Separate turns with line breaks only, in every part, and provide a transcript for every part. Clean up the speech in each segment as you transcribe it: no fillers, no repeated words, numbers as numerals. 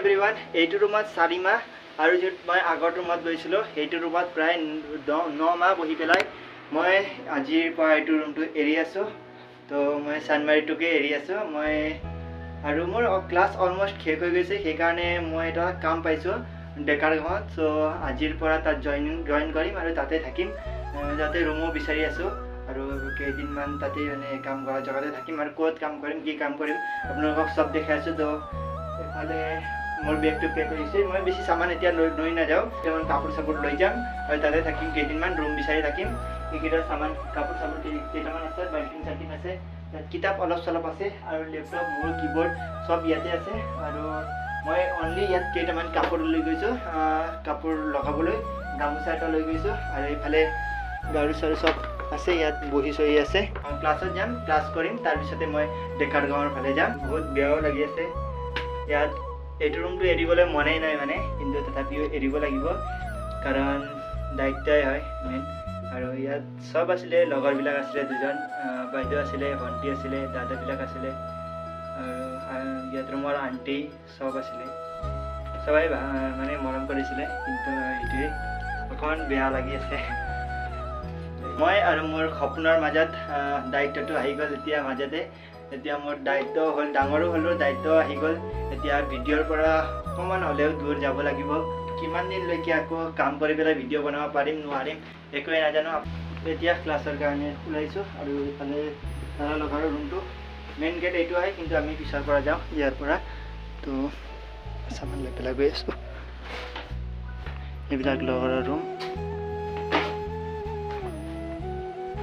Everyone এইটো ৰুমত 4 মাহ আৰু যে মই আগৰ ৰুমত গৈছিলো সেইটো ৰুমত প্ৰায় 9 মাহ বহি পেলাই মই আজিৰ পৰা এইটো ৰুমটো এৰি আছো তো মই সানমাৰীটোকে এৰি আছো মই আৰু মোৰ ক্লাছ অলমোস্ট শেষ হৈ গৈছে সেইকাৰণে মই এটা কাম পাইছো ডেকাৰগাঁৱত সো আজিৰ পৰা তাত জয়েন কৰিম আৰু তাতে থাকিম যাতে ৰুমো বিচাৰি আছো আৰু কেইদিনমান তাতে মানে কাম কৰা জগতে থাকিম আৰু ক'ত কাম কৰিম কি কাম কৰিম আপোনালোকক সব দেখাই আছো তো এফালে মোৰ বেগটো পেক কৰিছে মই বেছি সামান এতিয়া লৈ নাযাওঁ তেমন কাপোৰ চাপোৰ লৈ যাম আৰু তাতে থাকিম কেইদিনমান ৰুম বিচাৰি থাকিম এইকেইটা সামান কাপোৰ চাপোৰ কেইটামান আছে বাল্টিং চাল্টিং আছে কিতাপ অলপ চলপ আছে আৰু লেপটপ মোৰ কিবোৰ্ড সব ইয়াতে আছে আৰু মই অনলি ইয়াত কেইটামান কাপোৰ লৈ গৈছো কাপোৰ লগাবলৈ গামোচা এটা লৈ গৈছো আৰু এইফালে গাৰু চাৰু সব আছে ইয়াত বহি চহি আছে ক্লাছত যাম ক্লাছ কৰিম তাৰ পিছতে মই ডেকাৰগাঁৱৰ ফালে যাম বহুত বেয়াও লাগি আছে ইয়াত এইটো ৰুমটো এৰিবলৈ মনেই নাই মানে কিন্তু তথাপিও এৰিব লাগিব কাৰণ দায়িত্বই হয় মেইন আৰু ইয়াত সব আছিলে লগৰবিলাক আছিলে দুজন বাইদেউ আছিলে ভণ্টি আছিলে দাদাবিলাক আছিলে আৰু ইয়াত ৰুমৰ আণ্টি সব আছিলে সবাই মানে মৰম কৰিছিলে কিন্তু এইটোৱে অকণমান বেয়া লাগি আছে মই আৰু মোৰ সপোনৰ মাজত দায়িত্বটো আহি গ'ল এতিয়া মাজতে এতিয়া মোৰ দায়িত্ব হ'ল ডাঙৰো হ'লো দায়িত্ব আহি গ'ল এতিয়া ভিডিঅ'ৰ পৰা অকণমান হ'লেও দূৰ যাব লাগিব কিমান দিনলৈকে আকৌ কাম কৰি পেলাই ভিডিঅ' বনাব পাৰিম নোৱাৰিম একোৱে নাজানো এতিয়া ক্লাছৰ কাৰণে ওলাইছোঁ আৰু এইফালে দাদা লগৰ ৰুমটো মেইন গেট এইটো হয় কিন্তু আমি পিছৰ পৰা যাওঁ ইয়াৰ পৰা তো সামান লৈ পেলাই গৈ আছোঁ এইবিলাক লগৰ ৰুম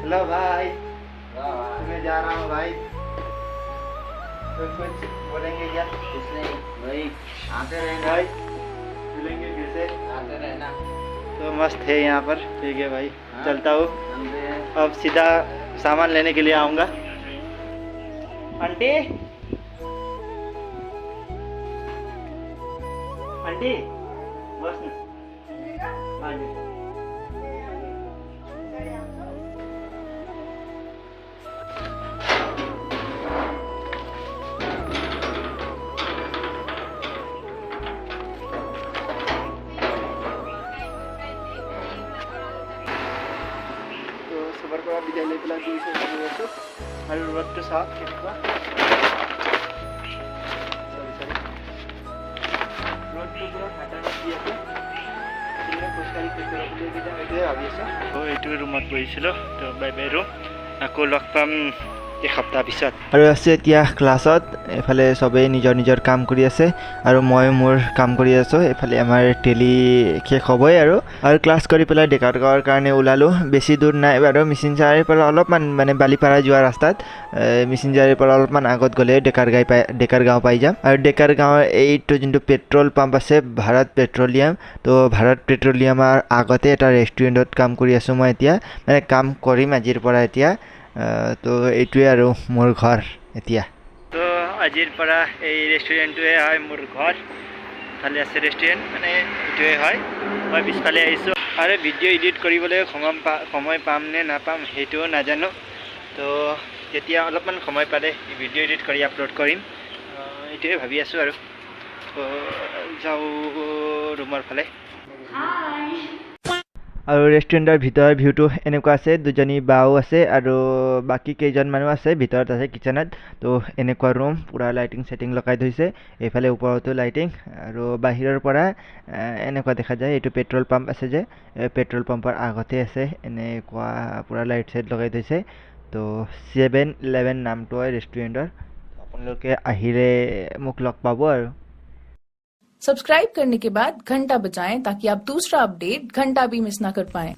हेलो भाई मैं जा रहा हूँ भाई तो कुछ बोलेंगे क्या
कुछ नहीं भाई आते रहना
भाई मिलेंगे फिर से
आते रहना
तो मस्त है यहाँ पर ठीक है भाई चलता हूँ अब सीधा सामान लेने के लिए आऊँगा आंटी आंटी बस ना हाँ जी পৰা বিদায় লৈ পেলাই গৈছোঁ আৰু ৰ'দটো চাওক কেনেকুৱা ৰ'দটো পুৰা হাতা দি আছে খোজকাঢ়ি এইটোৱে ভাবি আছোঁ এইটো ৰুমত বহিছিলোঁ তো বাই বাই ৰুম আকৌ লগ পাম এসপ্তাহ পিছত আৰু আছে এতিয়া ক্লাছত এফালে চবেই নিজৰ নিজৰ কাম কৰি আছে আৰু মই মোৰ কাম কৰি আছোঁ এফালে আমাৰ টেলি শেষ হ'বই আৰু ক্লাছ কৰি পেলাই ডেকাৰগাঁৱৰ কাৰণে ওলালোঁ বেছি দূৰ নাই বাৰু মিচিনচাৰিৰ পৰা অলপমান মানে বালিপাৰা যোৱা ৰাস্তাত মিচিনচাৰিৰ পৰা অলপমান আগত গ'লে ডেকাৰগাঁও পাই যাম আৰু ডেকাৰগাঁৱৰ এইটো যোনটো পেট্ৰল পাম্প আছে ভাৰত পেট্ৰলিয়াম তো ভাৰত পেট্ৰলিয়ামৰ আগতে এটা ৰেষ্টুৰেণ্টত কাম কৰি আছোঁ মই এতিয়া মানে কাম কৰিম আজিৰ পৰা এতিয়া তো এইটোৱে আৰু মোৰ ঘৰ এতিয়া তো আজিৰ পৰা এই ৰেষ্টুৰেণ্টটোৱে হয় মোৰ ঘৰ ভালে আছে ৰেষ্টুৰেণ্ট মানে এইটোৱে হয় মই পিছফালে আহিছোঁ আৰু ভিডিঅ' এডিট কৰিবলৈ সময় পাম নে নাপাম সেইটোও নাজানো তো যেতিয়া অলপমান সময় পালে ভিডিঅ' এডিট কৰি আপলোড কৰিম এইটোৱে ভাবি আছোঁ আৰু যাওঁ ৰুমৰ ফালে আৰু ৰেষ্টুৰেণ্টৰ ভিতৰৰ ভিউটো এনেকুৱা আছে দুজনী বাও আছে আৰু বাকী কেইজন মানুহ আছে ভিতৰত আছে কিচেনত তো এনেকুৱা ৰুম পুৰা লাইটিং সেটিং লগাই থৈছে এইফালে ওপৰতো লাইটিং আৰু বাহিৰৰ পৰা এনেকুৱা দেখা যায় এইটো পেট্ৰল পাম্প আছে যে পেট্ৰল পাম্পৰ আগতে আছে এনেকুৱা পুৰা লাইট চাইট লগাই থৈছে তো 7-11 নামটো হয় ৰেষ্টুৰেণ্টৰ আপোনালোকে আহিলে মোক লগ পাব আৰু
सब्सक्राइब करने के बाद घंटा बजाएं ताकि आप दूसरा अपडेट घंटा भी मिस ना कर पाएं।